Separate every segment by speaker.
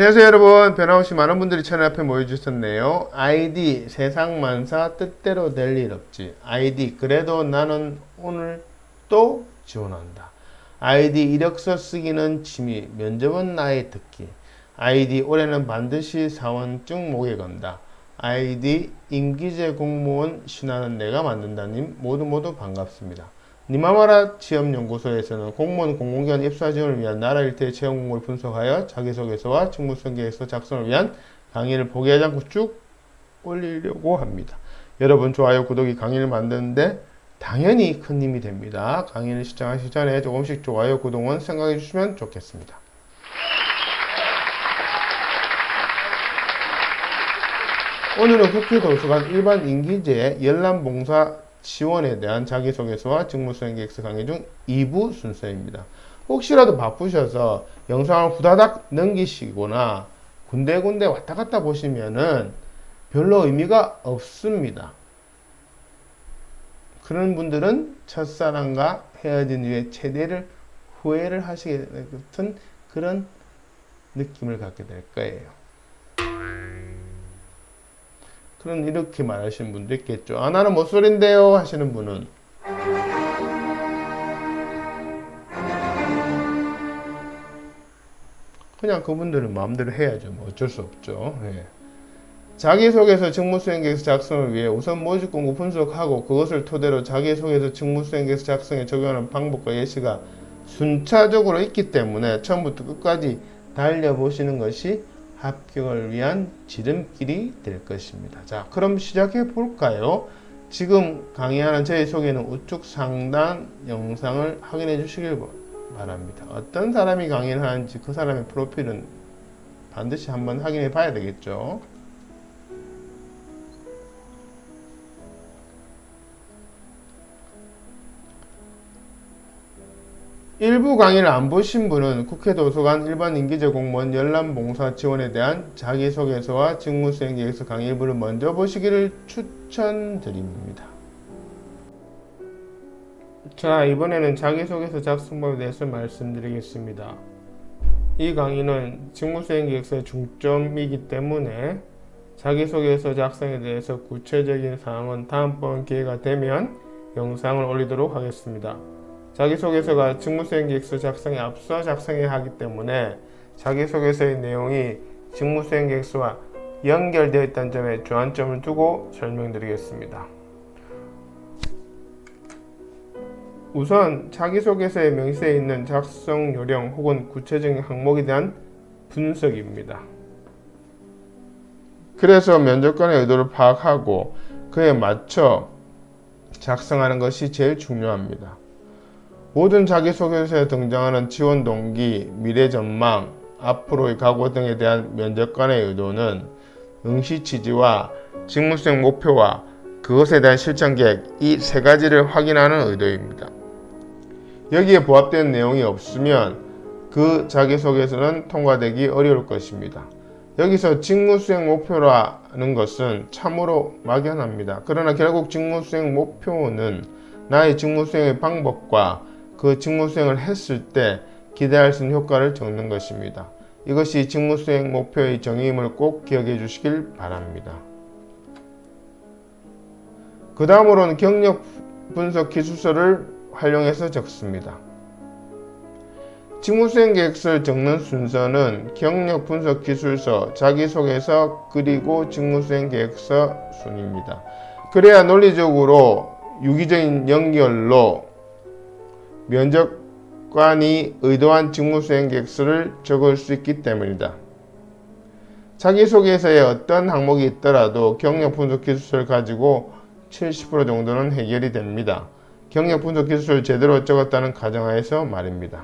Speaker 1: 안녕하세요 여러분. 변함없이 많은 분들이 채널 앞에 모여주셨네요. 아이디 세상만사 뜻대로 될 일 없지. 아이디 그래도 나는 오늘 또 지원한다. 아이디 이력서 쓰기는 취미, 면접은 나의 특기. 아이디 올해는 반드시 사원증 목에 건다. 아이디 임기제 공무원 신화는 내가 만든다님 모두 반갑습니다. 니마마라 취업연구소에서는 공무원 공공기관 입사 지원을 위한 나라 일대의 채용 공고를 분석하여 자기소개서와 직무수행 계획서 작성을 위한 강의를 포기하지 않고 쭉 올리려고 합니다. 여러분 좋아요, 구독이 강의를 만드는데 당연히 큰 힘이 됩니다. 강의를 시청하시기 전에 조금씩 좋아요, 구독은 생각해 주시면 좋겠습니다. 오늘은 국회 도서관 일반 임기제 열람봉사 지원에 대한 자기소개서와 직무수행계획서 강의 중 2부 순서입니다. 혹시라도 바쁘셔서 영상을 후다닥 넘기시거나 군데군데 왔다 갔다 보시면은 별로 의미가 없습니다. 그런 분들은 첫사랑과 헤어진 후에 최대를 후회를 하시게 같은 그런 느낌을 갖게 될 거예요. 그런 이렇게 말하시는 분도 있겠죠. 아, 나는 못소린데요 하시는 분은 그냥 그분들은 마음대로 해야죠. 뭐 어쩔 수 없죠. 예. 자기소개서 직무수행계획서 작성을 위해 우선 모집공고 분석하고 그것을 토대로 자기소개서 직무수행계획서 작성에 적용하는 방법과 예시가 순차적으로 있기 때문에 처음부터 끝까지 달려보시는 것이 합격을 위한 지름길이 될 것입니다. 자, 그럼 시작해 볼까요? 지금 강의하는 저희 소개는 우측 상단 영상을 확인해 주시길 바랍니다. 어떤 사람이 강의를 하는지 그 사람의 프로필은 반드시 한번 확인해 봐야 되겠죠. 일부 강의를 안 보신 분은 국회 도서관 일반 임기제 공무원 열람봉사 지원에 대한 자기소개서와 직무수행계획서 강의 일부를 먼저 보시기를 추천드립니다. 자, 이번에는 자기소개서 작성법에 대해서 말씀드리겠습니다. 이 강의는 직무수행계획서의 중점이기 때문에 자기소개서 작성에 대해서 구체적인 사항은 다음번 기회가 되면 영상을 올리도록 하겠습니다. 자기소개서가 직무수행계획서 작성에 앞서 작성해야 하기 때문에 자기소개서의 내용이 직무수행계획서와 연결되어 있다는 점에 주안점을 두고 설명드리겠습니다. 우선 자기소개서의 명시되어 있는 작성 요령 혹은 구체적인 항목에 대한 분석입니다. 그래서 면접관의 의도를 파악하고 그에 맞춰 작성하는 것이 제일 중요합니다. 모든 자기소개서에 등장하는 지원 동기, 미래 전망, 앞으로의 각오 등에 대한 면접관의 의도는 응시 취지와 직무수행 목표와 그것에 대한 실천 계획, 이 세 가지를 확인하는 의도입니다. 여기에 부합되는 내용이 없으면 그 자기소개서는 통과되기 어려울 것입니다. 여기서 직무수행 목표라는 것은 참으로 막연합니다. 그러나 결국 직무수행 목표는 나의 직무수행의 방법과 그 직무수행을 했을 때 기대할 수 있는 효과를 적는 것입니다. 이것이 직무수행 목표의 정의임을 꼭 기억해 주시길 바랍니다. 그 다음으로는 경력 분석 기술서를 활용해서 적습니다. 직무수행 계획서를 적는 순서는 경력 분석 기술서, 자기소개서, 그리고 직무수행 계획서 순입니다. 그래야 논리적으로 유기적인 연결로 면접관이 의도한 직무수행 계획서를 적을 수 있기 때문이다. 자기소개서에 어떤 항목이 있더라도 경력 분석 기술서를 가지고 70% 정도는 해결이 됩니다. 경력 분석 기술서를 제대로 적었다는 가정하에서 말입니다.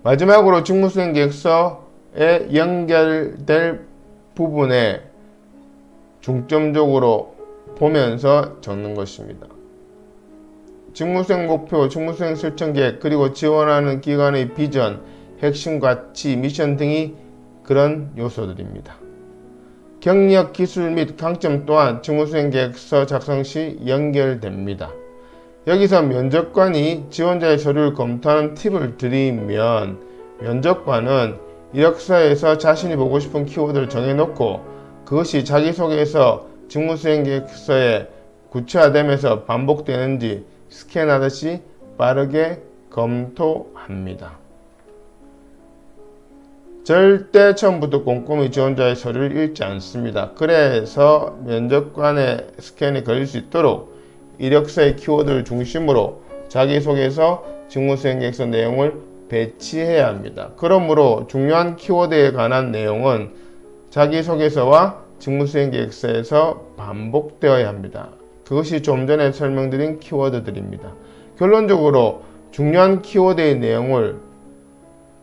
Speaker 1: 마지막으로 직무수행 계획서에 연결될 부분에 중점적으로 보면서 적는 것입니다. 직무수행 목표, 직무수행 실천 계획, 그리고 지원하는 기관의 비전, 핵심 가치, 미션 등이 그런 요소들입니다. 경력, 기술 및 강점 또한 직무수행 계획서 작성 시 연결됩니다. 여기서 면접관이 지원자의 서류를 검토하는 팁을 드리면 면접관은 이력서에서 자신이 보고 싶은 키워드를 정해놓고 그것이 자기소개서 직무수행계획서에 구체화되면서 반복되는지 스캔하듯이 빠르게 검토합니다. 절대 처음부터 꼼꼼히 지원자의 서류를 읽지 않습니다. 그래서 면접관의 스캔이 걸릴 수 있도록 이력서의 키워드를 중심으로 자기소개서, 직무수행계획서 내용을 배치해야 합니다. 그러므로 중요한 키워드에 관한 내용은 자기소개서와 직무수행계획서에서 반복되어야 합니다. 그것이 좀 전에 설명드린 키워드들입니다. 결론적으로 중요한 키워드의 내용을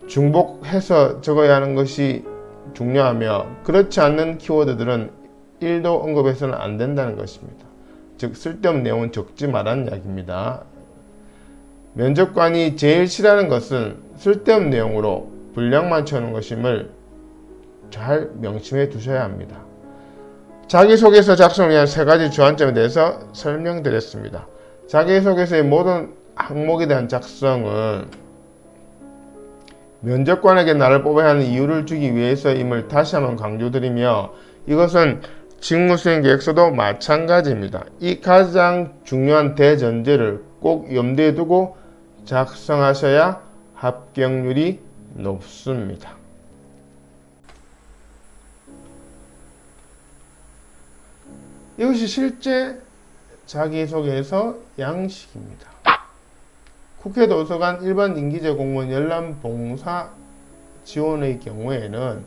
Speaker 1: 중복해서 적어야 하는 것이 중요하며 그렇지 않는 키워드들은 1도 언급해서는 안 된다는 것입니다. 즉 쓸데없는 내용은 적지 말라는 이야기입니다. 면접관이 제일 싫어하는 것은 쓸데없는 내용으로 분량만 채우는 것임을 잘 명심해 두셔야 합니다. 자기소개서 작성을 위한 3가지 주안점에 대해서 설명드렸습니다. 자기소개서의 모든 항목에 대한 작성은 면접관에게 나를 뽑아야 하는 이유를 주기 위해서임을 다시 한번 강조드리며 이것은 직무수행계획서도 마찬가지입니다. 이 가장 중요한 대전제를 꼭 염두에 두고 작성하셔야 합격률이 높습니다. 이것이 실제 자기소개서 양식입니다. 국회 도서관 일반 임기제 공무원 열람 봉사 지원의 경우에는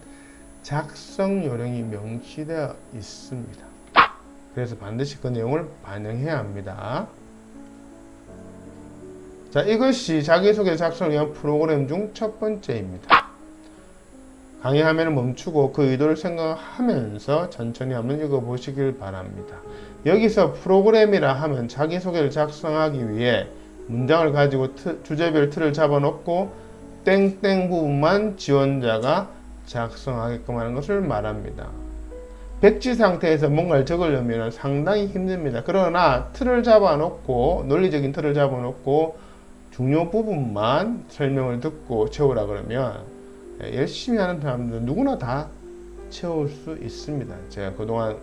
Speaker 1: 작성 요령이 명시되어 있습니다. 그래서 반드시 그 내용을 반영해야 합니다. 자, 이것이 자기소개 작성을 위한 프로그램 중 첫 번째입니다. 강의 화면을 멈추고 그 의도를 생각하면서 천천히 한번 읽어보시길 바랍니다. 여기서 프로그램이라 하면 자기소개를 작성하기 위해 문장을 가지고 주제별 틀을 잡아놓고 땡땡 부분만 지원자가 작성하게끔 하는 것을 말합니다. 백지 상태에서 뭔가를 적으려면 상당히 힘듭니다. 그러나 틀을 잡아놓고 논리적인 틀을 잡아놓고 중요 부분만 설명을 듣고 채우라 그러면 열심히 하는 사람들은 누구나 다 채울 수 있습니다. 제가 그동안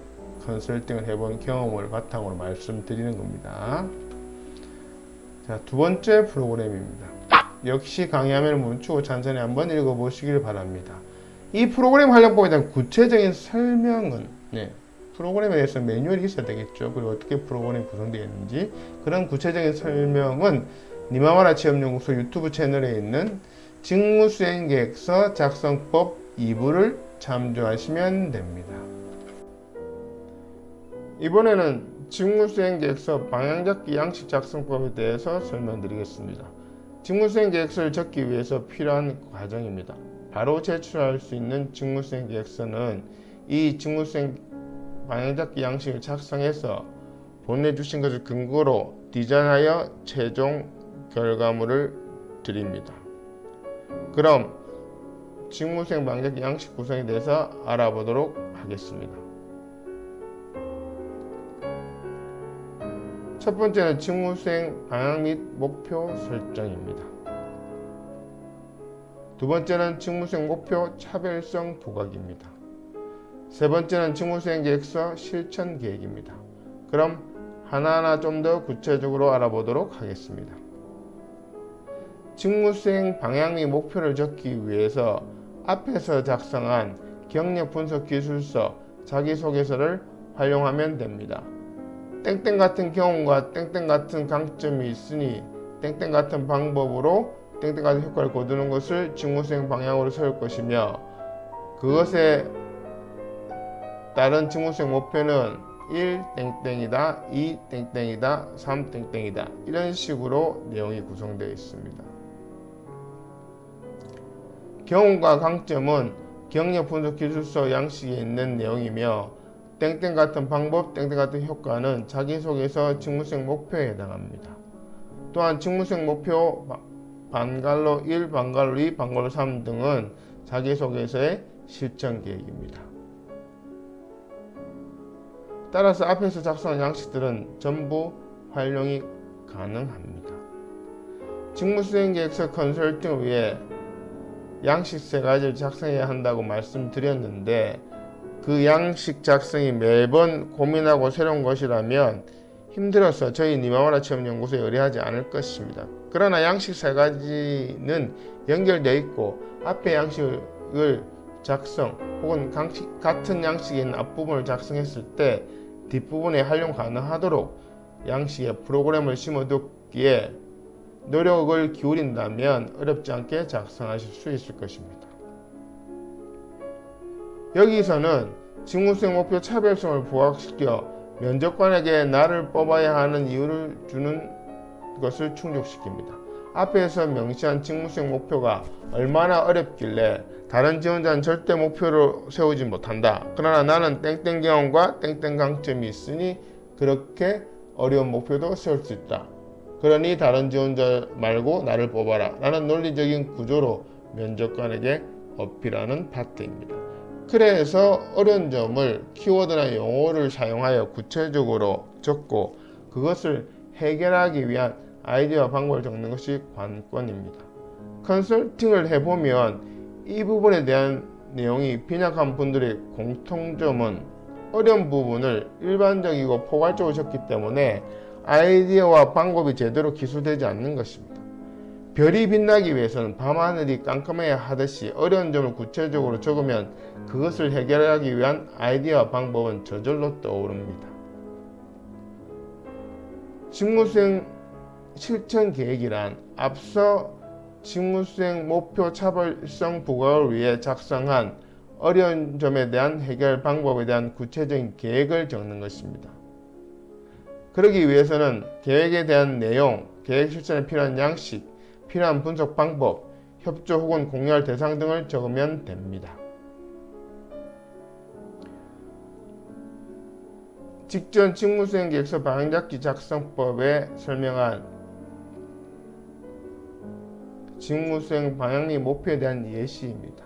Speaker 1: 컨설팅을 해본 경험을 바탕으로 말씀드리는 겁니다. 자, 두 번째 프로그램입니다. 역시 강의 화면을 멈추고 천천히 한번 읽어보시길 바랍니다. 이 프로그램 활용법에 대한 구체적인 설명은 프로그램에 대해서 매뉴얼이 있어야 되겠죠. 그리고 어떻게 프로그램이 구성되어 있는지 그런 구체적인 설명은 니마와라 취업연구소 유튜브 채널에 있는 직무수행계획서 작성법 2부를 참조하시면 됩니다. 이번에는 직무수행계획서 방향잡기 양식 작성법에 대해서 설명드리겠습니다. 직무수행계획서를 적기 위해서 필요한 과정입니다. 바로 제출할 수 있는 직무수행계획서는 이 직무수행 방향잡기 양식을 작성해서 보내주신 것을 근거로 디자인하여 최종 결과물을 드립니다. 그럼 직무수행 방향잡기 양식 구성에 대해서 알아보도록 하겠습니다. 첫 번째는 직무수행 방향 및 목표 설정입니다. 두 번째는 직무수행 목표 차별성 부각입니다. 세 번째는 직무수행 계획서 실천 계획입니다. 그럼 하나하나 좀 더 구체적으로 알아보도록 하겠습니다. 직무수행 방향 및 목표를 적기 위해서 앞에서 작성한 경력 분석 기술서, 자기소개서를 활용하면 됩니다. 땡땡 같은 경험과 땡땡 같은 강점이 있으니 땡땡 같은 방법으로 땡땡 같은 효과를 거두는 것을 직무수행 방향으로 세울 것이며 그것에 따른 직무수행 목표는 1 땡땡이다, 2 땡땡이다, 3 땡땡이다 이런 식으로 내용이 구성되어 있습니다. 경험과 강점은 경력 분석 기술서 양식에 있는 내용이며 땡땡 같은 방법, 땡땡 같은 효과는 자기소개서 직무수행 목표에 해당합니다. 또한 직무수행 목표 반갈로 1, 반갈로 2, 반갈로 3 등은 자기소개서의 실천 계획입니다. 따라서 앞에서 작성한 양식들은 전부 활용이 가능합니다. 직무수행 계획서 컨설팅을 위해 양식 3가지를 작성해야 한다고 말씀드렸는데 그 양식 작성이 매번 고민하고 새로운 것이라면 힘들어서 저희 니마마라 체험연구소에 의뢰하지 않을 것입니다. 그러나 양식 3가지는 연결되어 있고 앞에 양식을 작성 혹은 같은 양식에 있는 앞부분을 작성했을 때 뒷부분에 활용 가능하도록 양식에 프로그램을 심어두기에 노력을 기울인다면 어렵지 않게 작성하실 수 있을 것입니다. 여기서는 직무수행 목표 차별성을 부각시켜 면접관에게 나를 뽑아야 하는 이유를 주는 것을 충족시킵니다. 앞에서 명시한 직무수행 목표가 얼마나 어렵길래 다른 지원자는 절대 목표로 세우지 못한다. 그러나 나는 땡땡 경험과 땡땡 강점이 있으니 그렇게 어려운 목표도 세울 수 있다. 그러니 다른 지원자 말고 나를 뽑아라. 라는 논리적인 구조로 면접관에게 어필하는 파트입니다. 그래서 어려운 점을 키워드나 용어를 사용하여 구체적으로 적고 그것을 해결하기 위한 아이디어와 방법을 적는 것이 관건입니다. 컨설팅을 해보면 이 부분에 대한 내용이 빈약한 분들의 공통점은 어려운 부분을 일반적이고 포괄적으로 적기 때문에 아이디어와 방법이 제대로 기술되지 않는 것입니다. 별이 빛나기 위해서는 밤하늘이 깜깜해야 하듯이 어려운 점을 구체적으로 적으면 그것을 해결하기 위한 아이디어와 방법은 저절로 떠오릅니다. 직무수행 실천 계획이란 앞서 직무수행 목표 차별성 부각을 위해 작성한 어려운 점에 대한 해결 방법에 대한 구체적인 계획을 적는 것입니다. 그러기 위해서는 계획에 대한 내용, 계획 실천에 필요한 양식, 필요한 분석 방법, 협조 혹은 공유할 대상 등을 적으면 됩니다. 직전 직무수행 계획서 방향잡기 작성법에 설명한 직무수행 방향 및 목표에 대한 예시입니다.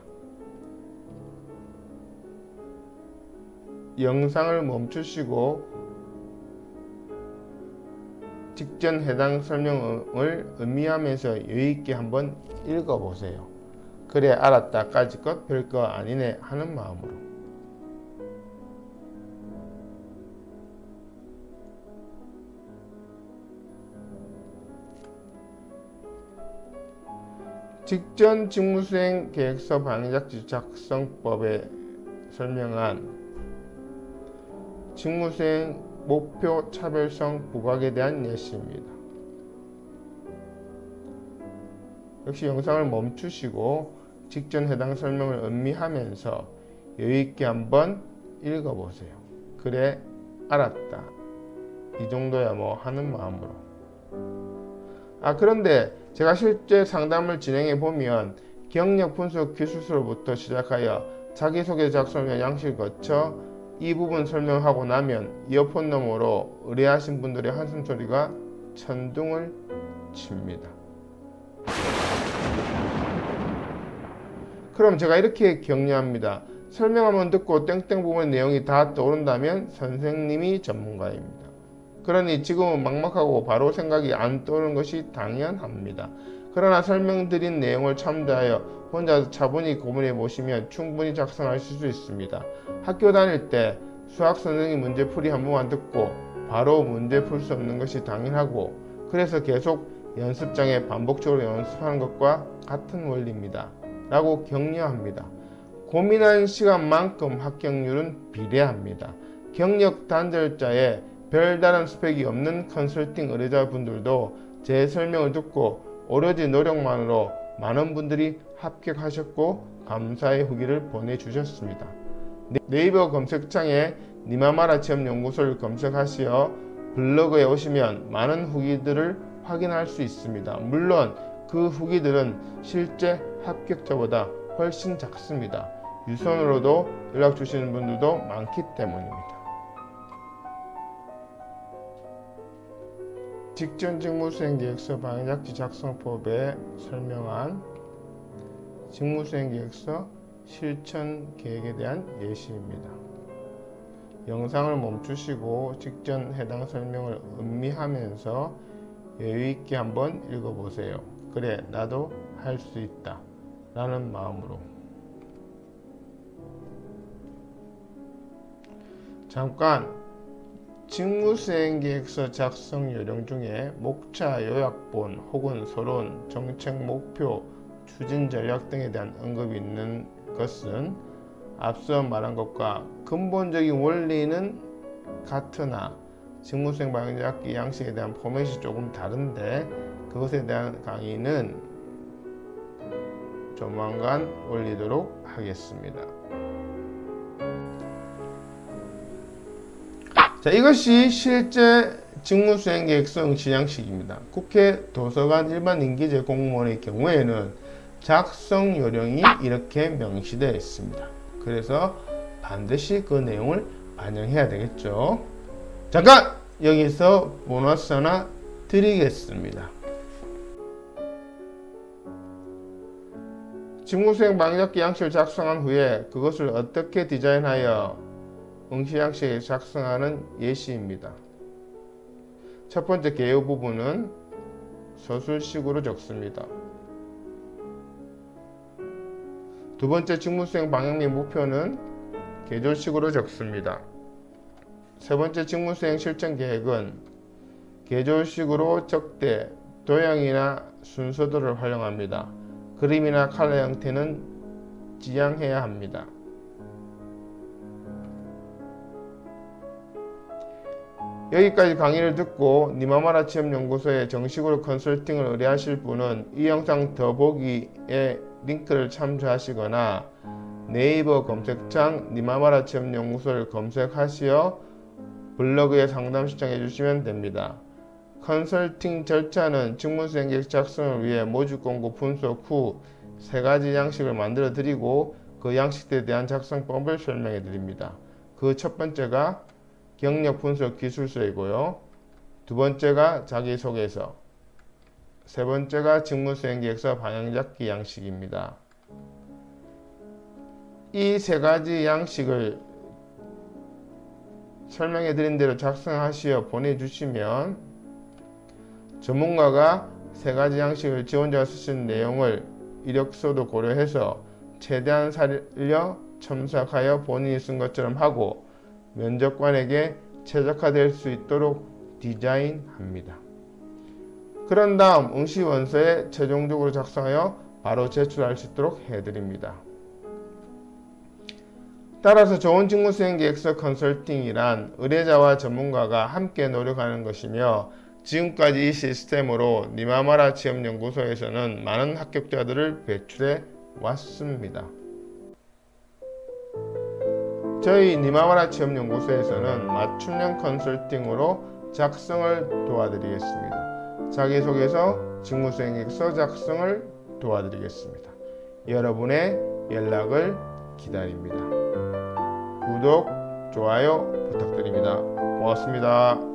Speaker 1: 영상을 멈추시고 직전 해당 설명을 음미하면서 여유있게 한번 읽어보세요. 그래 알았다 까짓것 별거 아니네 하는 마음으로. 직전 직무수행 계획서 방향잡지 작성법에 설명한 직무수행 목표 차별성 부각에 대한 예시입니다. 역시 영상을 멈추시고 직전 해당 설명을 음미하면서 여유있게 한번 읽어보세요. 그래 알았다 이 정도야 뭐 하는 마음으로. 그런데 제가 실제 상담을 진행해 보면 경력 분석 기술서로부터 시작하여 자기소개 작성과 양식을 거쳐 이 부분 설명하고 나면 이어폰 너머로 의뢰하신 분들의 한숨 소리가 천둥을 칩니다. 그럼 제가 이렇게 격려합니다. 설명한번 듣고 땡땡 부분 내용이 다 떠오른다면 선생님이 전문가입니다. 그러니 지금은 막막하고 바로 생각이 안 떠오르는 것이 당연합니다. 그러나 설명드린 내용을 참조하여 혼자 차분히 고민해 보시면 충분히 작성하실 수 있습니다. 학교 다닐 때 수학 선생님 문제풀이 한 번만 듣고 바로 문제 풀 수 없는 것이 당연하고 그래서 계속 연습장에 반복적으로 연습하는 것과 같은 원리입니다. 라고 격려합니다. 고민한 시간만큼 합격률은 비례합니다. 경력 단절자에 별다른 스펙이 없는 컨설팅 의뢰자분들도 제 설명을 듣고 오로지 노력만으로 많은 분들이 합격하셨고 감사의 후기를 보내주셨습니다. 네이버 검색창에 니마마라 체험연구소를 검색하시어 블로그에 오시면 많은 후기들을 확인할 수 있습니다. 물론 그 후기들은 실제 합격자보다 훨씬 작습니다. 유선으로도 연락 주시는 분들도 많기 때문입니다. 직전 직무수행계획서 방향잡지 작성법에 설명한 직무수행계획서 실천 계획에 대한 예시입니다. 영상을 멈추시고 직전 해당 설명을 음미하면서 여유있게 한번 읽어보세요. 그래 나도 할 수 있다. 라는 마음으로. 잠깐, 직무수행계획서 작성 요령 중에 목차, 요약본 혹은 서론, 정책 목표, 추진 전략 등에 대한 언급이 있는 것은 앞서 말한 것과 근본적인 원리는 같으나 직무수행 방향잡기 양식에 대한 포맷이 조금 다른데 그것에 대한 강의는 조만간 올리도록 하겠습니다. 자, 이것이 실제 직무수행계획서 응시 양식입니다. 국회, 도서관, 일반 임기제 공무원의 경우에는 작성 요령이 이렇게 명시되어 있습니다. 그래서 반드시 그 내용을 반영해야 되겠죠. 잠깐! 여기서 보너스 하나 드리겠습니다. 직무수행 방향잡기 양식을 작성한 후에 그것을 어떻게 디자인하여 응시 양식에 작성하는 예시입니다. 첫 번째 개요 부분은 서술식으로 적습니다. 두 번째 직무수행 방향 및 목표는 계절식으로 적습니다. 세 번째 직무수행 실천 계획은 계절식으로 적되 도형이나 순서도를 활용합니다. 그림이나 칼라 형태는 지양해야 합니다. 여기까지 강의를 듣고 니마마라 취업연구소에 정식으로 컨설팅을 의뢰하실 분은 이 영상 더보기에 링크를 참조하시거나 네이버 검색창 니마마라 취업연구소를 검색하시어 블로그에 상담 신청해 주시면 됩니다. 컨설팅 절차는 직무수행계획 작성을 위해 모집 공고 분석 후 3가지 양식을 만들어 드리고 그 양식들에 대한 작성법을 설명해 드립니다. 그 첫 번째가 경력 분석 기술서이고요. 두 번째가 자기소개서, 세 번째가 직무수행계획서 방향잡기 양식입니다. 이 3가지 양식을 설명해 드린 대로 작성하시어 보내주시면 전문가가 3가지 양식을 지원자가 쓰신 내용을 이력서도 고려해서 최대한 살려 첨삭하여 본인이 쓴 것처럼 하고 면접관에게 최적화될 수 있도록 디자인합니다. 그런 다음 응시 원서에 최종적으로 작성하여 바로 제출할 수 있도록 해드립니다. 따라서 좋은 직무수행계획서 컨설팅이란 의뢰자와 전문가가 함께 노력하는 것이며 지금까지 이 시스템으로 니마마라 취업연구소에서는 많은 합격자들을 배출해 왔습니다. 저희 니마마라 취업연구소에서는 맞춤형 컨설팅으로 작성을 도와드리겠습니다. 자기소개서, 직무수행계획서 작성을 도와드리겠습니다. 여러분의 연락을 기다립니다. 구독, 좋아요 부탁드립니다. 고맙습니다.